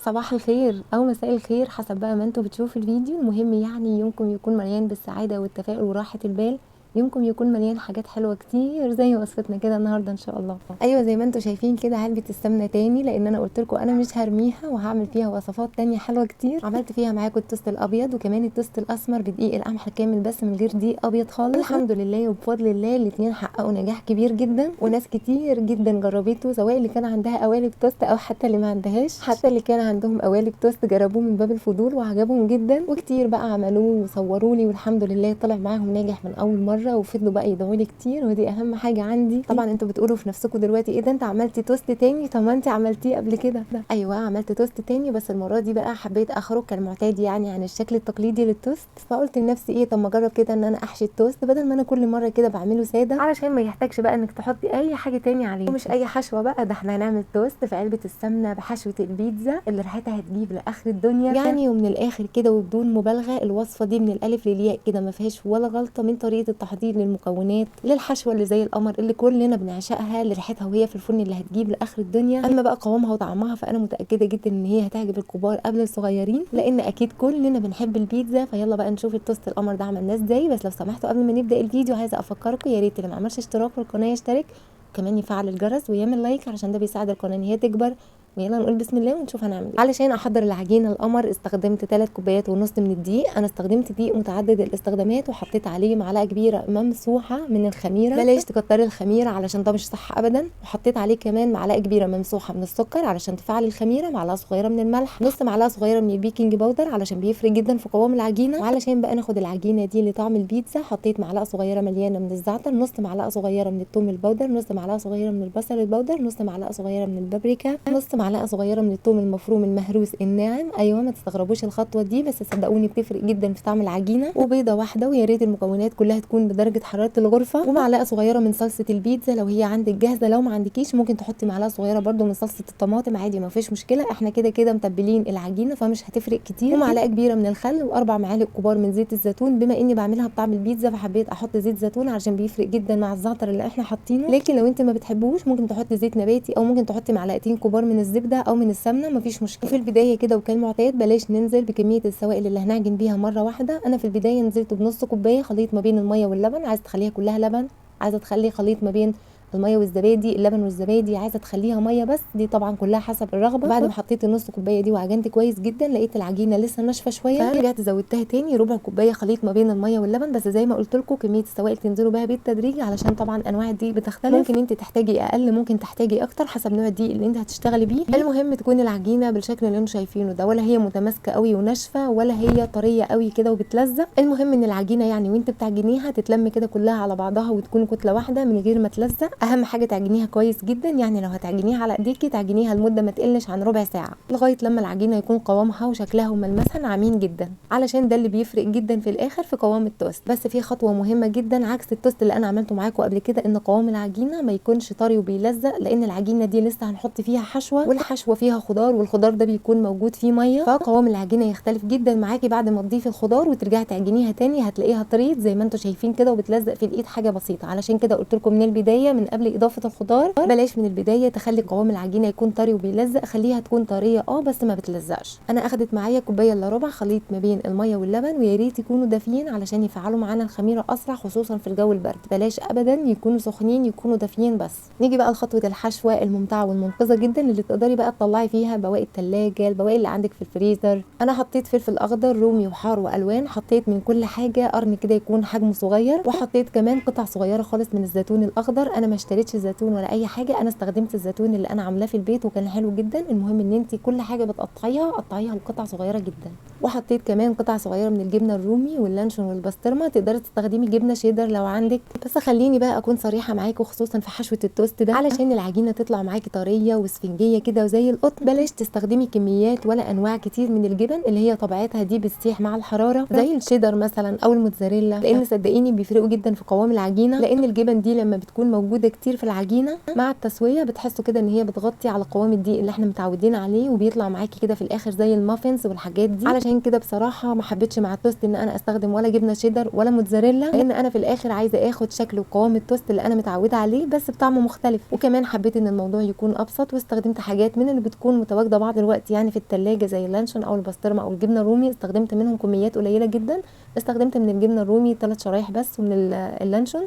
صباح الخير او مساء الخير حسب بقى ما انتوا بتشوفوا الفيديو. المهم يعني يومكم يكون مليان بالسعاده والتفاؤل وراحه البال، يومكم يكون مليان حاجات حلوه كتير زي وصفتنا كده النهارده ان شاء الله. ايوه زي ما انتوا شايفين كده علبه السمنه تاني، لان انا قلت لكم انا مش هرميها وهعمل فيها وصفات تانية حلوه كتير. عملت فيها معاكم التوست الابيض وكمان التوست الاسمر بدقيق القمح كامل بس من غير دقيق ابيض خالص. الحمد لله وبفضل الله الاثنين حققوا نجاح كبير جدا، وناس كتير جدا جربته، سواء اللي كان عندها قوالب توست او حتى اللي ما عندهاش، حتى اللي كان عندهم قوالب توست جربوه من باب الفضول وعجبهم جدا، وكتير بقى عملوه وصوروا لي والحمد لله طلع معاهم ناجح من اول مره، وفضلوا بقى يدعوا لي كتير ودي اهم حاجه عندي. طبعا انتوا بتقولوا في نفسكم دلوقتي ايه ده انت عملتي توست تاني؟ طب ما انت عملتيه قبل كده. ايوه عملت توست تاني، بس المره دي بقى حبيت اخرج كالمعتاد يعني عن الشكل التقليدي للتوست، فقلت لنفسي ايه طب ما اجرب كده ان انا احشي التوست بدل ما انا كل مره كده بعمله ساده، علشان ما يحتاجش بقى انك تحطي اي حاجه تاني عليه. ومش اي حشوه بقى، ده احنا هنعمل توست في علبه السمنه بحشوه البيتزا اللي ريحتها هتجيب لاخر الدنيا يعني. ومن الاخر كده وبدون مبالغه الوصفه دي من الالف للياء كده ما فيهاش ولا غلطه من طريقه التحضير للمكونات للحشوه اللي زي القمر اللي كلنا بنعشقها لريحتها وهي في الفرن اللي هتجيب لاخر الدنيا. اما بقى قوامها وطعمها فانا متاكده جدا ان هي هتعجب الكبار قبل الصغيرين، لان اكيد كلنا بنحب البيتزا. فيلا بقى نشوف التوست القمر ده عملناه ازاي. بس لو سمحتوا قبل ما نبدا الفيديو عايزه افكركم يا ريت اللي ما عملش اشتراك في القناه يشترك، وكمان يفعل الجرس ويعمل لايك علشان ده بيساعد القناه ان هي تكبر. ويلا نقول بسم الله ونشوف هنعمل ايه. علشان احضر العجينه القمر استخدمت 3 كوبايات ونص من الدقيق. انا استخدمت دقيق متعدد الاستخدامات وحطيت عليه معلقه كبيره ممسوحه من الخميره، بلاش تكتري الخميره علشان ده مش صح ابدا. وحطيت عليه كمان معلقه كبيره ممسوحه من السكر علشان تفعل الخميره، معلقه صغيره من الملح، نص معلقه صغيره من البيكنج باودر علشان بيفرق جدا في قوام العجينه. وعلشان بقى ناخد العجينه دي لطعم البيتزا حطيت معلقه صغيره مليانه من الزعتر، نص معلقه صغيره من الثوم البودر، نص معلقه صغيره من البصل البودر، نص معلقه صغيره من البابريكا، نص معلقه صغيره من الثوم المفروم المهروس الناعم. ايوه ما تستغربوش الخطوه دي بس صدقوني بتفرق جدا في طعم العجينه. وبيضه واحده، ويا ريت المكونات كلها تكون بدرجه حراره الغرفه. ومعلقه صغيره من صلصه البيتزا لو هي عندك جاهزه، لو ما عندكيش ممكن تحطي معلقه صغيره برده من صلصه الطماطم عادي ما فيش مشكله، احنا كده كده متبلين العجينه فمش هتفرق كتير. ومعلقه كبيره من الخل واربع معالق كبار من زيت الزيتون، بما اني بعملها بطعم البيتزا فحبيت احط زيت زيتون علشان بيفرق جدا مع الزعتر اللي احنا حاطينه. لكن لو انت ما بتحبوش ممكن تحطي زيت نباتي او ممكن تحطي معلقتين كبار من الزبده او من السمنه مفيش مشكله. في البدايه كده وكالمعتاد بلاش ننزل بكميه السوائل اللي هنعجن بيها مره واحده. انا في البدايه نزلت بنص كوبايه خليط ما بين الميه واللبن، عايزه تخليها كلها لبن، عايزه تخلي خليط ما بين الميه والزبادي، اللبن والزبادي عايزه تخليها ميه بس، دي طبعا كلها حسب الرغبه. بعد ما حطيت النص كوبايه دي وعجنت كويس جدا لقيت العجينه لسه ناشفه شويه، فرجعت زودتها تاني ربع كوبايه خليط ما بين الميه واللبن. بس زي ما قلت لكم كميه السوائل تنزلوا بها بالتدريج علشان طبعا انواع الدقيق بتختلف، ممكن انت تحتاجي اقل ممكن تحتاجي اكتر حسب نوع الدقيق اللي انت هتشتغلي بيه. المهم تكون العجينه بالشكل اللي انتم شايفينه ده، ولا هي متماسكه قوي وناشفه ولا هي طريه قوي كده وبتلزق. المهم ان العجينه يعني وانت بتعجنيها تتلم كده كلها على بعضها وتكون كتله واحده من غير ما تلزق. اهم حاجه تعجنيها كويس جدا، يعني لو هتعجنيها على ايديكي تعجنيها لمده ما تقلش عن ربع ساعه لغايه لما العجينه يكون قوامها وشكلها وملمسها ناعمين جدا، علشان ده اللي بيفرق جدا في الاخر في قوام التوست. بس في خطوه مهمه جدا عكس التوست اللي انا عملته معاكم قبل كده، ان قوام العجينه ما يكونش طري وبيلزق، لان العجينه دي لسه هنحط فيها حشوه والحشوه فيها خضار والخضار ده بيكون موجود فيه ميه، فقوام العجينه يختلف جدا معاكي بعد ما تضيفي الخضار وترجعي تعجنيها تاني هتلاقيها طريت زي ما انتم شايفين كده وبتلزق في الايد حاجه بسيطه. علشان كده قلت لكم من البدايه من قبل اضافه الخضار بلاش من البدايه تخلي قوام العجينه يكون طري وبيلزق، خليها تكون طريه بس ما بتلزقش. انا اخدت معايا كوبايه الا ربع خليط ما بين الميه واللبن، ويا ريت يكونوا دافيين علشان يفعلوا معانا الخميره اسرع خصوصا في الجو البرد، بلاش ابدا يكونوا سخنين يكونوا دافيين بس. نيجي بقى لخطوه الحشوه الممتعه والمنقذه جدا اللي تقدري بقى تطلعي فيها بواقي الثلاجه، البواقي اللي عندك في الفريزر. انا حطيت فلفل اخضر رومي وحار والوان، حطيت من كل حاجه قرن كده يكون حجمه صغير، وحطيت كمان قطع صغيره خالص من الزيتون الاخضر. انا ما اشتريتش زيتون ولا اي حاجه، انا استخدمت الزيتون اللي انا عاملاه في البيت وكان حلو جدا. المهم ان انت كل حاجه بتقطعيها قطعيها لقطع صغيره جدا. وحطيت كمان قطع صغيره من الجبنه الرومي واللانشون والبسطرمه، تقدري تستخدمي جبنه شيدر لو عندك. بس خليني بقى اكون صريحه معاكي خصوصا في حشوه التوست ده، علشان العجينه تطلع معاكي طريه وسفنجيه كده وزي القطن بلاش تستخدمي كميات ولا انواع كتير من الجبن اللي هي طبيعتها دي بتسيح مع الحراره زي الشيدر مثلا او الموتزاريلا، لان صدقيني بيفرقوا جدا في قوام العجينه، لان الجبن دي لما بتكون موجوده كتير في العجينه مع التسويه بتحسوا كده ان هي بتغطي على قوام الدقيق اللي احنا متعودين عليه وبيطلع معاكي كده في الاخر زي المافنز والحاجات دي. علشان عشان كده بصراحه ما حبيتش مع التوست ان انا استخدم ولا جبنه شيدر ولا موتزاريلا، لان انا في الاخر عايزه اخد شكل وقوام التوست اللي انا متعوده عليه بس بطعم مختلف. وكمان حبيت ان الموضوع يكون ابسط، واستخدمت حاجات من اللي بتكون متواجده بعض الوقت يعني في التلاجة زي اللانشون او البسطرمه او الجبنه الرومي. استخدمت منهم كميات قليله جدا. استخدمت من الجبنه الرومي 3 شرايح بس، ومن اللانشون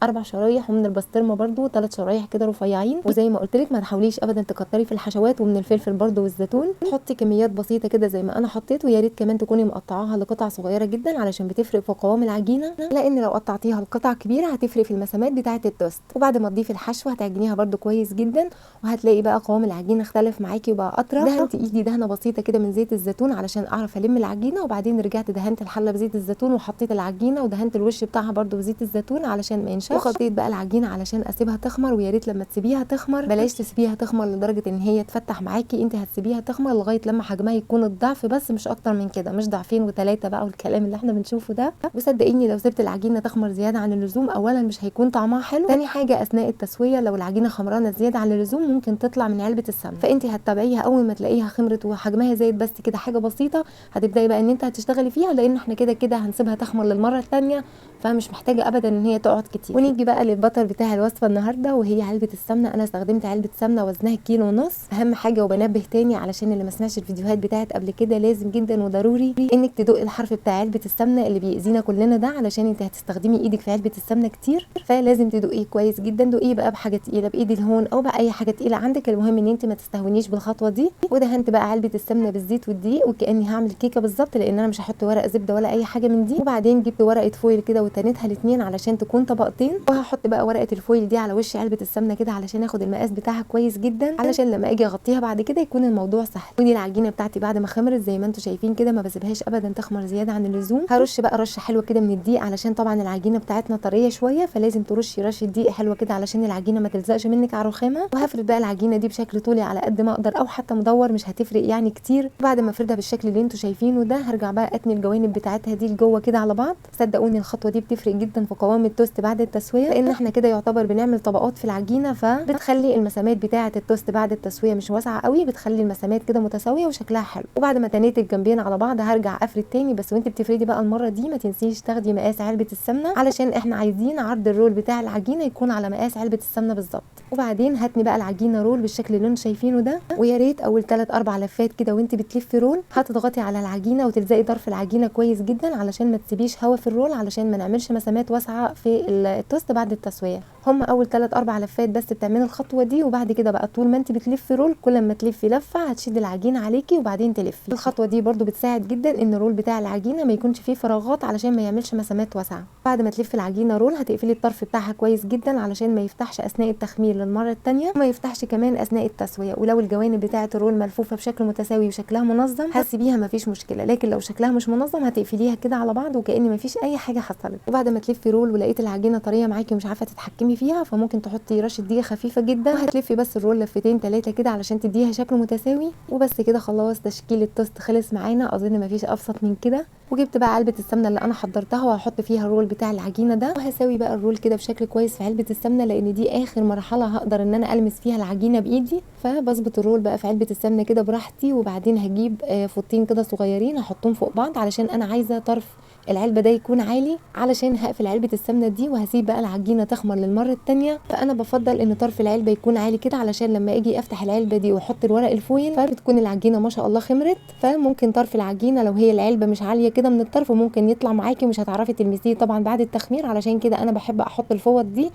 4 شرايح، ومن البسطرمه برده 3 شرايح كده رفيعين. وزي ما قلت لك ما تحاوليش ابدا تكتري في الحشوات. ومن الفلفل برده والزيتون حطي كميات بسيطه كده زي ما انا حطيت، ويا ريت كمان تكوني مقطعاها لقطع صغيره جدا علشان بتفرق في قوام العجينه، لان لو قطعتيها لقطع كبيره هتفرق في المسامات بتاعه التوست. وبعد ما تضيفي الحشوه هتعجنيها برده كويس جدا، وهتلاقي بقى قوام العجينه اختلف معاكي وبقى اطرى. دهنت ايدي دهنه بسيطه كده من زيت الزيتون علشان اعرف الم العجينه، وبعدين رجعت دهنت الحله بزيت الزيتون وحطيت العجينه، ودهنت الوش بتاعها برده بزيت الزيتون علشان ما ينشفش. وخطيت بقى العجينه علشان اسيبها تخمر. ويا ريت لما تسيبيها تخمر بلاش تسيبيها تخمر لدرجه ان هي تفتح معاكي، انت هتسيبيها تخمر لغايه لما حجمها يكون الضعف بس، مش اكتر من كده، مش ضعفين وثلاثه بقى والكلام اللي احنا بنشوفه ده. وصدقيني لو سبت العجينه تخمر زياده عن اللزوم، اولا مش هيكون طعمها حلو، ثاني حاجه اثناء التسويه لو العجينه خمرانه زياده عن اللزوم ممكن تطلع من علبه السمنه. فانت هتتابعيها اول ما تلاقيها خمرت وحجمها زايد بس كده حاجه بسيطه، هتبداي بقى ان انت هتشتغلي فيها، لان احنا كده كده هنسيبها تخمر للمره الثانيه، فمش محتاجه ابدا ان هي تقعد كتير. ونيجي بقى للبطل بتاع الوصفه النهارده، وهي علبه السمنه. انا استخدمت علبه سمنه وزنها 1.5 كيلو. اهم حاجه وبنبه تاني علشان اللي ما سمعش الفيديوهات بتاعت قبل كده، لازم جدا وضروري انك تدوقي الحرف بتاع علبه السمنه اللي بيأذينا كلنا ده، علشان انت هتستخدمي ايدك في علبه السمنه كتير، فلازم تدوقيه كويس جدا. دوقيه بقى بحاجه تقيله، بايد الهون او باي حاجه تقيله عندك، المهم ان انت ما تستهونيش بالخطوه دي. ودهنت بقى علبه السمنه بالزيت والدقيق وكاني هعمل كيكه بالظبط، لان انا مش هحط ورق زبده ولا اي حاجه من دي. وبعدين جبت ورقه فويل كده وتنيتها الاثنين علشان تكون طبقتين، وهحط بقى ورقه الفويل دي على وش علبه السمنه كده علشان اخد المقاس بتاعها كويس جدا، علشان لما اجي اغطيها بعد كده يكون الموضوع سهل. ودي العجينه بتاعتي بعد ما خمرت زي ما انتم شايفين كده، ما بسيبهاش ابدا تخمر زياده عن اللزوم. هرش بقى رشه حلوه كده من الدقيق، علشان طبعا العجينه بتاعتنا طريه شويه، فلازم ترشي رشه دقيق حلوه كده علشان العجينه ما تلزقش منك على الرخامه. وهفرد بقى العجينه دي بشكل طولي على قد ما اقدر، او حتى مدور مش هتفرق يعني كتير. بعد ما افردها بالشكل اللي انتم شايفينه ده، هرجع بقى اتني الجوانب بتاعتها دي لجوه كده على بعض. صدقوني الخطوه دي بتفرق جدا في قوام التوست بعد التسويه، لان احنا كده يعتبر بنعمل طبقات في العجينه، فبتخلي المسامات بتاعه التوست بعد التسويه مش واسعه قوي، بتخلي المسامات كده متساويه وشكلها حلو. وبعد ما تنيت الجنبين على بعض هرجع افرد تاني، بس وانت بتفردي بقى المره دي ما تنسيش تاخدي مقاس علبه السمنه، علشان احنا عايزين عرض الرول بتاع العجينه يكون على مقاس علبه السمنه بالظبط. وبعدين هاتني بقى العجينه رول بالشكل اللي انتم شايفينه ده، ويا ريت اول 3-4 لفات كده وانت بتلفي رول هتضغطي على العجينه وتلزقي طرف العجينه كويس جدا، علشان ما تسيبيش هوا في الرول، علشان ما نعملش مسامات واسعه في التوست بعد التسويه. هم اول 3-4 لفات بس بتعملي الخطوه دي، وبعد كده بقى طول ما انت بتلفي رول كل ما تلفي لفه هتشدي العجينه عليكي وبعدين تلفي. الخطوه دي برده بتساعد جدا ان الرول بتاع العجينه ما يكونش فيه فراغات علشان ما يعملش مسامات واسعه. بعد ما تلفي العجينه رول هتقفلي الطرف بتاعها كويس جدا علشان ما يفتحش اثناء التخمير للمره الثانيه، وما يفتحش كمان اثناء التسويه. ولو الجوانب بتاعه الرول ملفوفه بشكل متساوي وشكلها منظم هتسيبيها ما فيش مشكله، لكن لو شكلها مش منظم هتقفليها كده على بعض وكأن ما فيش اي حاجه حصلت. وبعد ما تلفي رول ولقيت العجينه طريه معاكي ومش عارفه تتحكمي فيها، فممكن تحطي رشه دقيق خفيفه جدا، وهتلفي بس الرول لفتين 3 كده علشان تديها شكل متساوي. وبس كده خلاص تشكيل التوست خلص معانا، اظن ما فيش ابسط من كده. وجبت بقى علبه السمنه اللي انا حضرتها وهحط فيها الرول بتاع العجينه ده، وهسوي بقى الرول كده بشكل كويس في علبه السمنه، لان دي اخر مرحله هقدر ان انا المس فيها العجينه بايدي. فبظبط الرول بقى في علبه السمنه كده براحتي، وبعدين هجيب فوطين كده صغيرين هحطهم فوق بعض علشان انا عايزه طرف العلبه ده يكون عالي، علشان هقفل علبه السمنه دي وهسيب بقى العجينه تخمر للمره الثانيه. فانا بفضل ان طرف العلبه يكون عالي كده علشان لما اجي افتح العلبه دي واحط الورق الفويل فبتكون العجينه ما شاء الله خمرت. فممكن طرف العجينه لو هي العلبه مش عاليه كده من الطرف ممكن يطلع معاكي ومش هتعرفي تلمسيه طبعا بعد التخمير، علشان كده انا بحب احط الفوط دي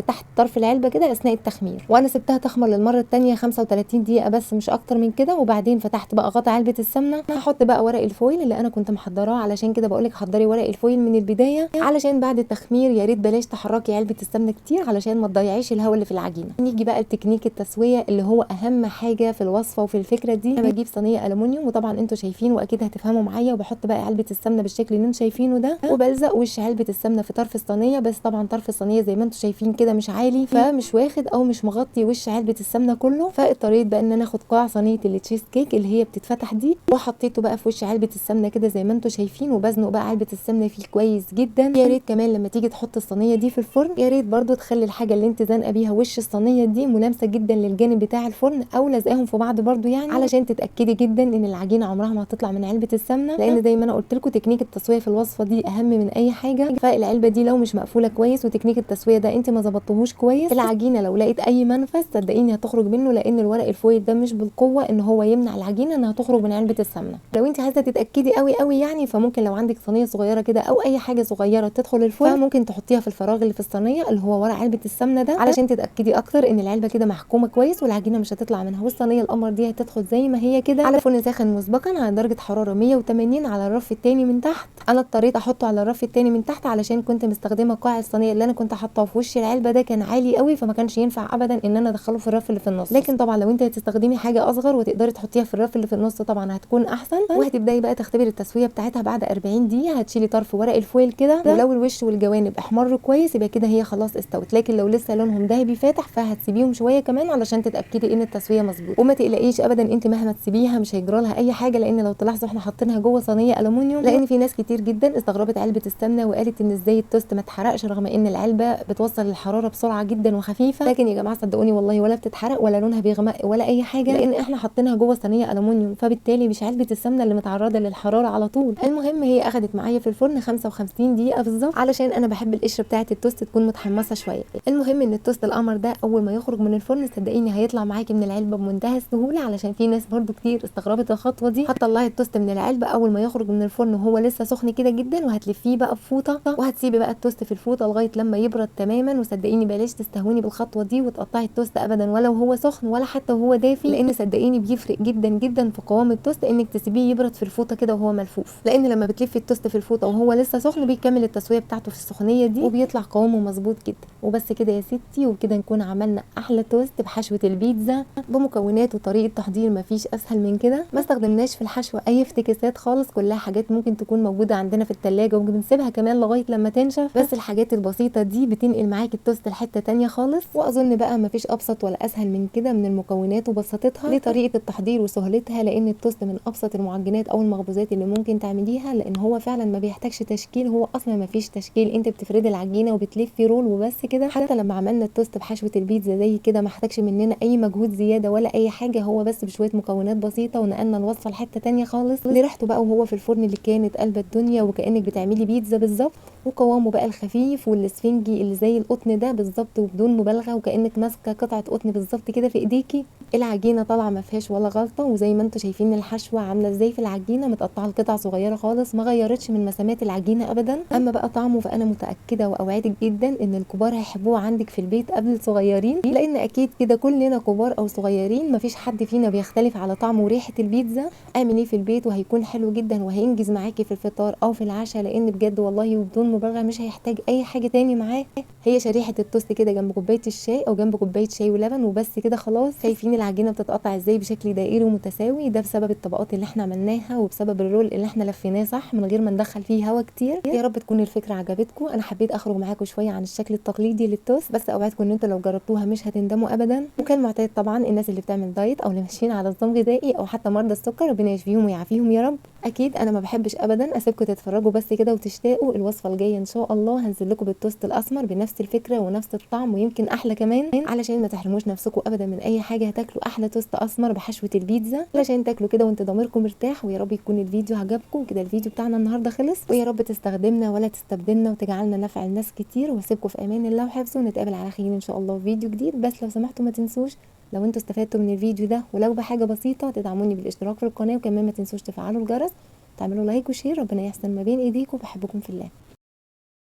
تحت طرف العلبه كده اثناء التخمير. وانا سبتها تخمر للمره الثانيه 35 دقيقه بس مش اكتر من كده، وبعدين فتحت بقى غطا علبه السمنه. هحط بقى ورق الفويل اللي انا كنت محضراه، علشان كده بقولك حضري ورق الفويل من البدايه، علشان بعد التخمير يا ريت بلاش تحركي علبه السمنه كتير علشان ما تضيعيش الهواء اللي في العجينه. نيجي بقى لتكنيك التسويه اللي هو اهم حاجه في الوصفه وفي الفكره دي. انا بجيب صينيه الومنيوم، وطبعا انتوا شايفين واكيد هتفهموا معايا، وبحط بقى علبه السمنه بالشكل اللي انتوا شايفينه ده، وبلزق وش علبه السمنه في طرف الصينيه. بس طبعا طرف الصينيه زي ما انتوا شايفين كده مش عالي، فمش واخد او مش مغطي وش علبه السمنه كله. فاضطريت بقى ان انا اخد قاع صينيه التشيز كيك اللي هي بتتفتح دي، وحطيته بقى في وش علبه السمنه كده زي ما انتوا شايفين، وبزنق بقى علبه السمنه فيه كويس جدا. يا ريت كمان لما تيجي تحط الصينيه دي في الفرن يا ريت برده تخلي الحاجه اللي انت زانقه بيها وش الصينيه دي ملامسه جدا للجانب بتاع الفرن او لازقاهم في بعض برده، يعني علشان تتاكدي جدا ان العجينه عمرها ما هتطلع من علبه السمنه، لان زي ما انا قلت لكم تكنيك التسويه في الوصفه دي اهم من اي حاجه. فالعلبه دي لو مش مقفوله كويس وتكنيك التسويه ده انت ما ظبطتهوش كويس، العجينه لو لقيت اي منفذ صدقيني هتخرج منه، لان الورق الفويل ده مش بالقوه ان هو يمنع العجينه انها تخرج من علبه السمنه. لو انت عايزه تتاكدي قوي قوي يعني، فممكن لو عندك صينيه صغيره كده او اي حاجه صغيره تدخل الفرن ممكن تحطيها في الفراغ اللي في الصينيه اللي هو ورق علبه السمنه ده، علشان تتاكدي اكتر ان العلبه كده محكومه كويس والعجينه مش هتطلع منها، والصينيه القمر دي هتدخل زي ما هي كده على فرن ساخن مسبقا على درجه حراره 180 على الرف الثاني من تحت. انا اضطريت احطه على الرف الثاني من تحت علشان كنت مستخدمه قاع الصينيه اللي انا كنت حاطاه في وش العلبه ده كان عالي قوي، فما كانش ينفع ابدا ان انا ادخله في الرف اللي في النص. لكن طبعا لو انت هتستخدمي حاجه اصغر وتقدري تحطيها في الرف اللي في النص طبعا هتكون احسن. وهتبداي بقى تختبري التسويه بتاعتها بعد 40 دقيقه. هتشيلي طرف ورق الفويل كده، ولو الوش والجوانب احمروا كويس يبقى كده هي خلاص استوت، لكن لو لسه لونهم ذهبي فاتح فهتسيبيهم شويه كمان علشان تتاكدي ان التسويه مظبوطه. وما تقلقيش ابدا انت مهما تسيبيها مش هيجرى لها اي حاجه، لان لو تلاحظوا احنا حاطينها جوه صينيه الومنيوم، لان في ناس كتير جدا استغربت علبه السمنه وقالت ان ازاي التوست ما اتحرقش رغم ان العلبه بتوصل الحراره بسرعه جدا وخفيفه. لكن يا جماعه صدقوني والله ولا بتتحرق ولا لونها بيغمق ولا اي حاجه، لان احنا حاطينها جوه صينيه الومنيوم، فبالتالي مش علبه السمنه اللي متعرضه للحراره على طول. المهم هي اخدت معايا في الفرن 55 دقيقه بالظبط، علشان انا بحب القشره بتاعه التوست تكون متحمصه شويه. المهم ان التوست القمر ده اول ما يخرج من الفرن صدقيني هيطلع معاكي من العلبه بمنتهى السهوله، علشان في ناس برده كتير استغربت الخطوه دي. هتطلعي التوست من العلبه اول ما يخرج من الفرن وهو لسه سخن كده جدا، وهتلفيه بقى بفوطه وهتسيبي بقى التوست في الفوطه لغايه لما يبرد تماما. وصدقيني بلاش تستهوني بالخطوه دي وتقطعي التوست ابدا ولا وهو سخن ولا حتى وهو دافي، لان صدقيني بيفرق جدا جدا في قوام التوست انك تسيبيه يبرد في الفوطه كده وهو ملفوف، لان لما بتلفي التوست في الفوطه وهو لسه سخن بيكمل التسويه بتاعته في السخونيه دي وبيطلع قوامه مظبوط جدا. وبس كده يا ستي، وبكده نكون عملنا احلى توست بحشوه البيتزا بمكونات وطريقه تحضير مفيش اسهل من كده. ما استخدمناش في الحشوه اي افتكاسات خالص، كلها حاجات ممكن تكون موجوده عندنا في التلاجة وبنسيبها كمان لغايه لما تنشف، بس الحاجات البسيطه دي بتنقل معاكي التوست لحته تانية خالص. واظن بقى مفيش ابسط ولا اسهل من كده من المكونات وبساطتها لطريقه التحضير وسهولتها، لان التوست من ابسط المعجنات او المخبوزات اللي ممكن تعمليها، لان هو فعلا ما بيحتاجش تشكيل، هو اصلا ما فيش تشكيل، انت بتفردي العجينه وبتلفي رول وبس كده. حتى لما عملنا التوست بحشوه البيتزا زي كده ما احتاجش مننا اي مجهود زياده ولا اي حاجه، هو بس بشويه مكونات بسيطه ونقلنا الوصفه لحته تانية خالص لريحته بقى وهو في الفرن اللي كانت قلب الدنيا وكانك بتعملي بيتزا بالظبط. وقوامه بقى الخفيف والاسفنجي اللي زي القطن ده بالظبط وبدون مبالغه، وكانك ماسكه قطعه قطن بالظبط كده في ايديكي. العجينه طالعه ما فيهاش ولا غلطه، وزي ما انتم شايفين الحشوه عامله ازاي في العجينه متقطعه لقطع صغيره خالص، ما غيرتش من مسامات العجينه ابدا. اما بقى طعمه فانا متاكده واوعدك جدا ان الكبار هيحبوه عندك في البيت قبل الصغيرين، لان اكيد كده كلنا كبار او صغيرين مفيش حد فينا بيختلف على طعم وريحه البيتزا. اعمليه في البيت وهيكون حلو جدا وهينجز معاكي في الفطار او في العشاء، لان بجد والله وبدون مبالغه مش هيحتاج اي حاجه تاني معاه. هي شريحه التوست كده جنب كوبايه الشاي او جنب كوبايه شاي ولبن وبس كده خلاص. شايفين العجينه بتتقطع ازاي بشكل دائري ومتساوي، ده بسبب الطبقات اللي احنا عملناها وبسبب الرول اللي احنا لفيناه صح من غير ما ندخل فيه هوا كتير. يا رب تكون الفكره عجبتكم. انا حبيت اخرج معاكم شويه عن الشكل التقليدي للتوست، بس اوعدكم ان انتوا لو جربتوها مش هتندموا ابدا. وكان معتاد طبعا الناس اللي بتعمل دايت او اللي ماشيين على نظام غذائي او حتى مرضى السكر ربنا يشفيهم ويعافيهم يا رب. اكيد انا ما بحبش ابدا اسيبكم تتفرجوا بس كده وتشتاقوا. الوصفه الجايه ان شاء الله هنزل لكم بالتوست الاسمر بنفس الفكره ونفس الطعم ويمكن احلى كمان، علشان ما تحرموش نفسكم ابدا من اي حاجه. هتاكلوا احلى توست اسمر بحشوه البيتزا علشان تاكلوا كده وانت ضميركم مرتاح. ويا رب يكون الفيديو عجبكم. كده الفيديو بتاعنا النهارده خلص، ويا رب تستخدمنا ولا تستبدلنا وتجعلنا نفع الناس كتير. واسيبكم في امان الله وحفظه، ونتقابل على خير ان شاء الله في فيديو جديد. بس لو سمحتوا ما تنسوش لو انتوا استفدتوا من الفيديو ده ولو بحاجه بسيطه تدعموني بالاشتراك في القناه، وكمان ما تنسوش تفعلوا الجرس، تعملوا لايك وشير. ربنا يحسن ما بين ايديكم. بحبكم في الله.